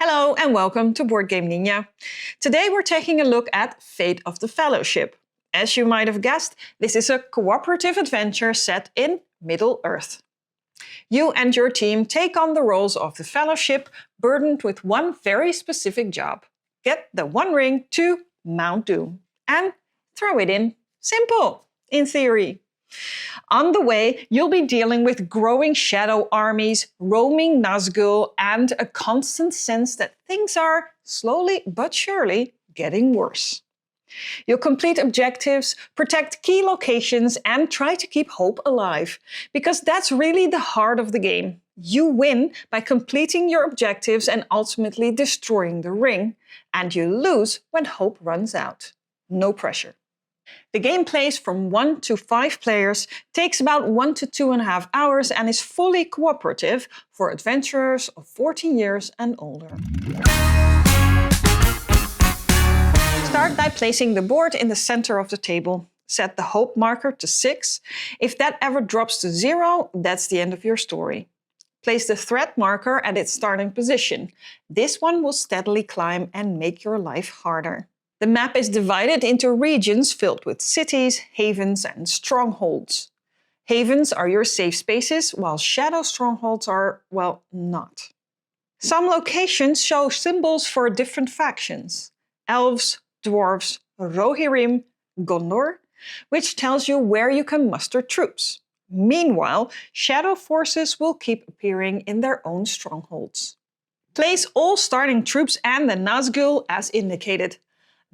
Hello and welcome to Boardgame Ninja. Today we're taking a look at Fate of the Fellowship. As you might have guessed, this is a cooperative adventure set in Middle-earth. You and your team take on the roles of the Fellowship, burdened with one very specific job. Get the One Ring to Mount Doom and throw it in. Simple, in theory. On the way, you'll be dealing with growing shadow armies, roaming Nazgul, and a constant sense that things are, slowly but surely, getting worse. You'll complete objectives, protect key locations, and try to keep hope alive, because that's really the heart of the game. You win by completing your objectives and ultimately destroying the ring, and you lose when hope runs out. No pressure. The game plays from 1 to 5 players, takes about 1 to 2.5 hours and is fully cooperative for adventurers of 14 years and older. Start by placing the board in the center of the table. Set the hope marker to 6. If that ever drops to 0, that's the end of your story. Place the threat marker at its starting position. This one will steadily climb and make your life harder. The map is divided into regions filled with cities, havens, and strongholds. Havens are your safe spaces, while shadow strongholds are, well, not. Some locations show symbols for different factions: elves, dwarves, Rohirrim, Gondor, which tells you where you can muster troops. Meanwhile, shadow forces will keep appearing in their own strongholds. Place all starting troops and the Nazgul as indicated.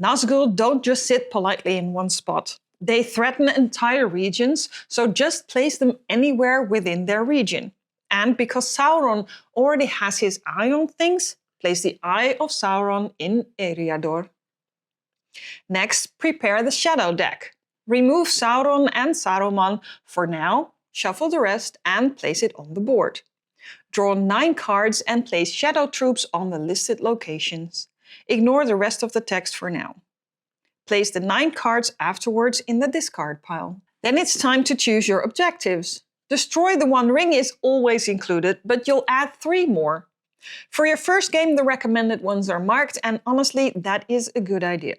Nazgul don't just sit politely in one spot. They threaten entire regions, so just place them anywhere within their region. And because Sauron already has his eye on things, place the Eye of Sauron in Eriador. Next, prepare the shadow deck. Remove Sauron and Saruman for now, shuffle the rest and place it on the board. Draw 9 cards and place shadow troops on the listed locations. Ignore the rest of the text for now. Place the 9 cards afterwards in the discard pile. Then it's time to choose your objectives. Destroy the One Ring is always included, but you'll add 3 more. For your first game, the recommended ones are marked, and honestly, that is a good idea.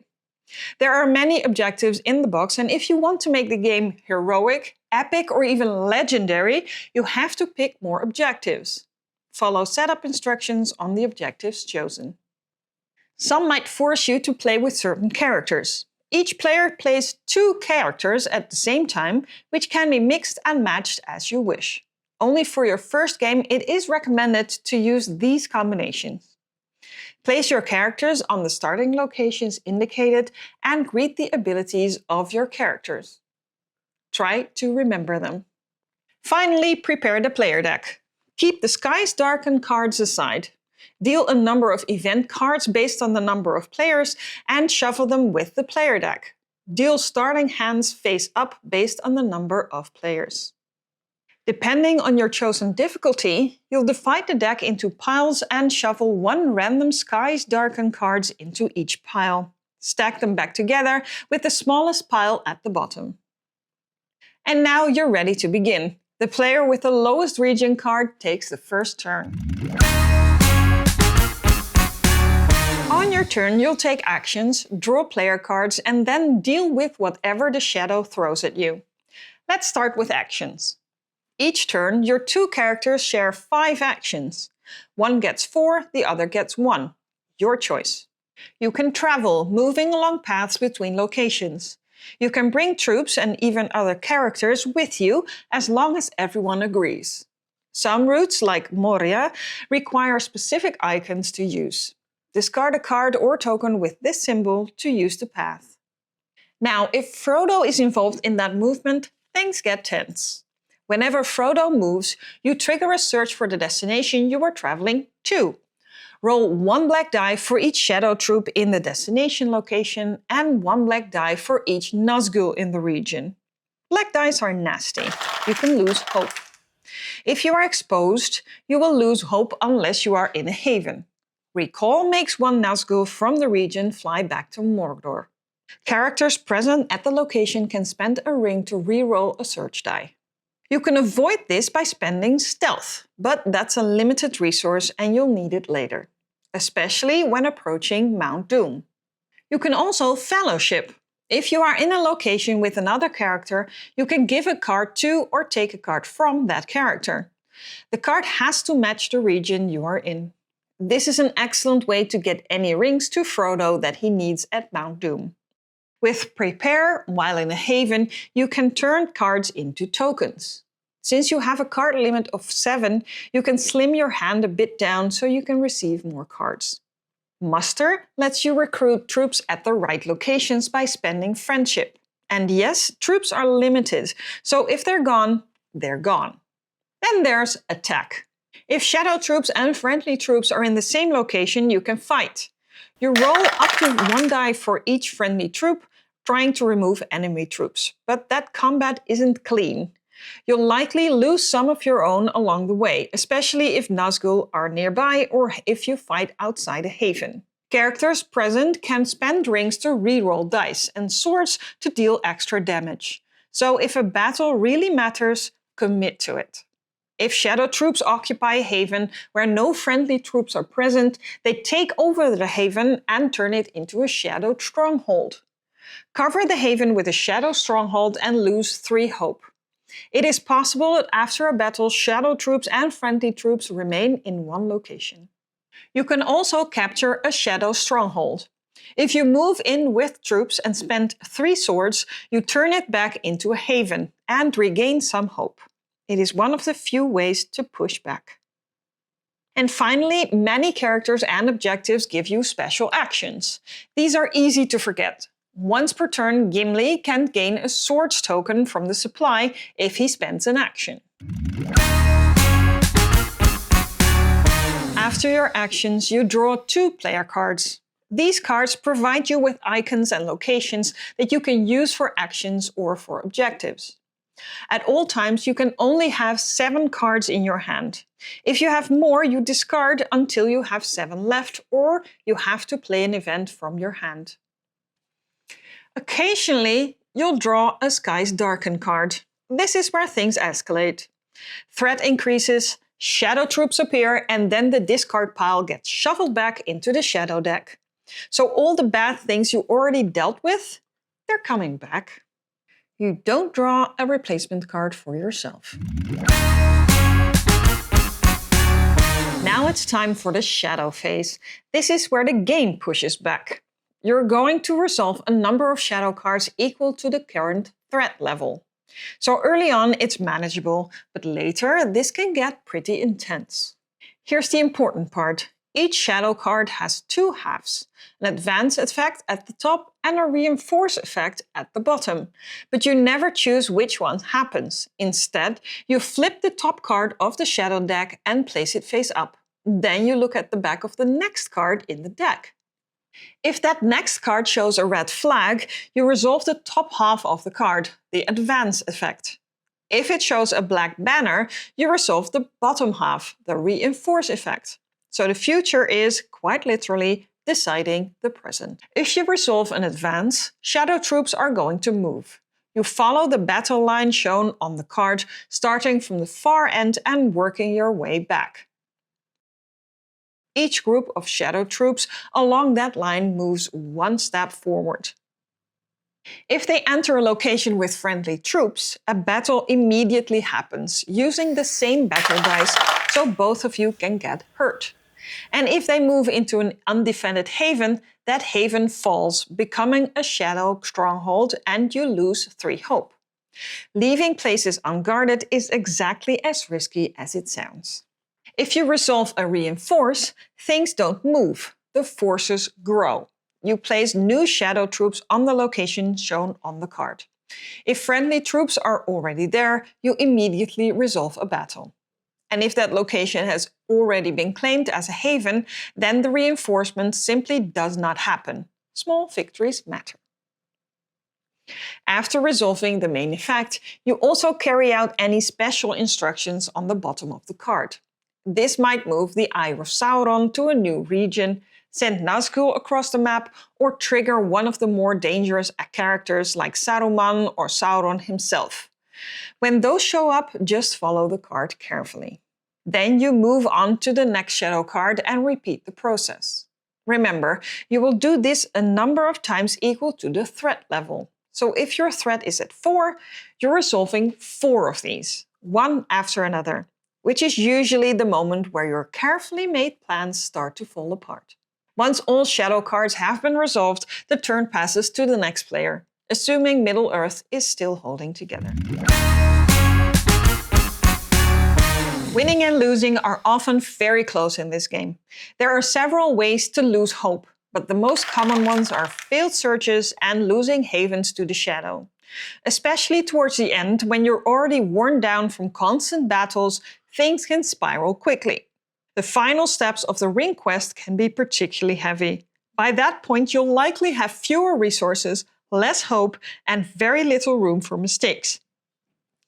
There are many objectives in the box, and if you want to make the game heroic, epic, or even legendary, you have to pick more objectives. Follow setup instructions on the objectives chosen. Some might force you to play with certain characters. Each player plays 2 characters at the same time, which can be mixed and matched as you wish. Only for your first game, it is recommended to use these combinations. Place your characters on the starting locations indicated and greet the abilities of your characters. Try to remember them. Finally, prepare the player deck. Keep the Skies Darken cards aside. Deal a number of event cards based on the number of players and shuffle them with the player deck. Deal starting hands face up based on the number of players. Depending on your chosen difficulty, you'll divide the deck into piles and shuffle 1 random Skies Darken cards into each pile. Stack them back together with the smallest pile at the bottom. And now you're ready to begin. The player with the lowest region card takes the first turn. On your turn, you'll take actions, draw player cards, and then deal with whatever the shadow throws at you. Let's start with actions. Each turn, your 2 characters share 5 actions. One gets 4, the other gets 1. Your choice. You can travel, moving along paths between locations. You can bring troops and even other characters with you as long as everyone agrees. Some routes, like Moria, require specific icons to use. Discard a card or token with this symbol to use the path. Now, if Frodo is involved in that movement, things get tense. Whenever Frodo moves, you trigger a search for the destination you are traveling to. Roll 1 black die for each shadow troop in the destination location and 1 black die for each Nazgul in the region. Black dice are nasty. You can lose hope. If you are exposed, you will lose hope unless you are in a haven. Recall makes 1 Nazgul from the region fly back to Mordor. Characters present at the location can spend a ring to re-roll a search die. You can avoid this by spending stealth, but that's a limited resource and you'll need it later. especially when approaching Mount Doom. You can also fellowship. If you are in a location with another character, you can give a card to or take a card from that character. The card has to match the region you are in. This is an excellent way to get any rings to Frodo that he needs at Mount Doom. With Prepare, while in a haven, you can turn cards into tokens. Since you have a card limit of 7, you can slim your hand a bit down so you can receive more cards. Muster lets you recruit troops at the right locations by spending friendship. And yes, troops are limited, so if they're gone, they're gone. Then there's Attack. If shadow troops and friendly troops are in the same location, you can fight. You roll up to 1 die for each friendly troop, trying to remove enemy troops. But that combat isn't clean. You'll likely lose some of your own along the way, especially if Nazgul are nearby or if you fight outside a haven. Characters present can spend rings to reroll dice and swords to deal extra damage. So if a battle really matters, commit to it. If shadow troops occupy a haven where no friendly troops are present, they take over the haven and turn it into a shadow stronghold. Cover the haven with a shadow stronghold and lose 3 hope. It is possible that after a battle, shadow troops and friendly troops remain in one location. You can also capture a shadow stronghold. If you move in with troops and spend 3 swords, you turn it back into a haven and regain some hope. It is one of the few ways to push back. And finally, many characters and objectives give you special actions. These are easy to forget. Once per turn, Gimli can gain a swords token from the supply if he spends an action. After your actions, you draw 2 player cards. These cards provide you with icons and locations that you can use for actions or for objectives. At all times, you can only have 7 cards in your hand. If you have more, you discard until you have 7 left, or you have to play an event from your hand. Occasionally, you'll draw a Skies Darken card. This is where things escalate. Threat increases, shadow troops appear, and then the discard pile gets shuffled back into the shadow deck. So all the bad things you already dealt with, they're coming back. You don't draw a replacement card for yourself. Now it's time for the shadow phase. This is where the game pushes back. You're going to resolve a number of shadow cards equal to the current threat level. So early on it's manageable, but later this can get pretty intense. Here's the important part. Each shadow card has 2 halves, an advance effect at the top and a reinforce effect at the bottom. But you never choose which one happens. Instead, you flip the top card of the shadow deck and place it face up. Then you look at the back of the next card in the deck. If that next card shows a red flag, you resolve the top half of the card, the advance effect. If it shows a black banner, you resolve the bottom half, the reinforce effect. So the future is, quite literally, deciding the present. If you resolve an advance, shadow troops are going to move. You follow the battle line shown on the card, starting from the far end and working your way back. Each group of shadow troops along that line moves 1 step forward. If they enter a location with friendly troops, a battle immediately happens, using the same battle dice so both of you can get hurt. And if they move into an undefended haven, that haven falls, becoming a shadow stronghold, and you lose 3 hope. Leaving places unguarded is exactly as risky as it sounds. If you resolve a reinforce, things don't move, the forces grow. You place new shadow troops on the location shown on the card. If friendly troops are already there, you immediately resolve a battle. And if that location has already been claimed as a haven, then the reinforcement simply does not happen. Small victories matter. After resolving the main effect, you also carry out any special instructions on the bottom of the card. This might move the Eye of Sauron to a new region, send Nazgul across the map, or trigger one of the more dangerous characters like Saruman or Sauron himself. When those show up, just follow the card carefully. Then you move on to the next shadow card and repeat the process. Remember, you will do this a number of times equal to the threat level. So if your threat is at 4, you're resolving 4 of these, one after another, which is usually the moment where your carefully made plans start to fall apart. Once all shadow cards have been resolved, the turn passes to the next player, assuming Middle-earth is still holding together. Winning and losing are often very close in this game. There are several ways to lose hope, but the most common ones are failed searches and losing havens to the shadow. Especially towards the end, when you're already worn down from constant battles, things can spiral quickly. The final steps of the ring quest can be particularly heavy. By that point, you'll likely have fewer resources, less hope, and very little room for mistakes.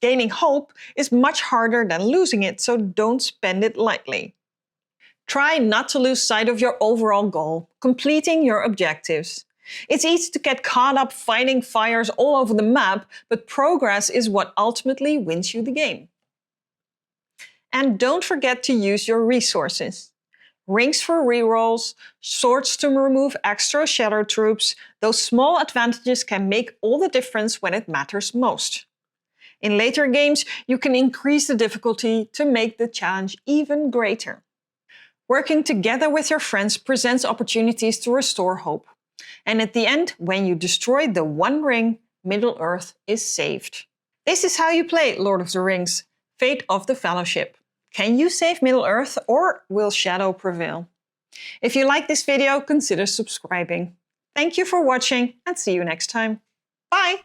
Gaining hope is much harder than losing it, so don't spend it lightly. Try not to lose sight of your overall goal, completing your objectives. It's easy to get caught up fighting fires all over the map, but progress is what ultimately wins you the game. And don't forget to use your resources. Rings for rerolls, swords to remove extra shadow troops, those small advantages can make all the difference when it matters most. In later games, you can increase the difficulty to make the challenge even greater. Working together with your friends presents opportunities to restore hope. And at the end, when you destroy the one ring, Middle-earth is saved. This is how you play Lord of the Rings, Fate of the Fellowship. Can you save Middle-earth, or will shadow prevail? If you like this video, consider subscribing. Thank you for watching and see you next time. Bye!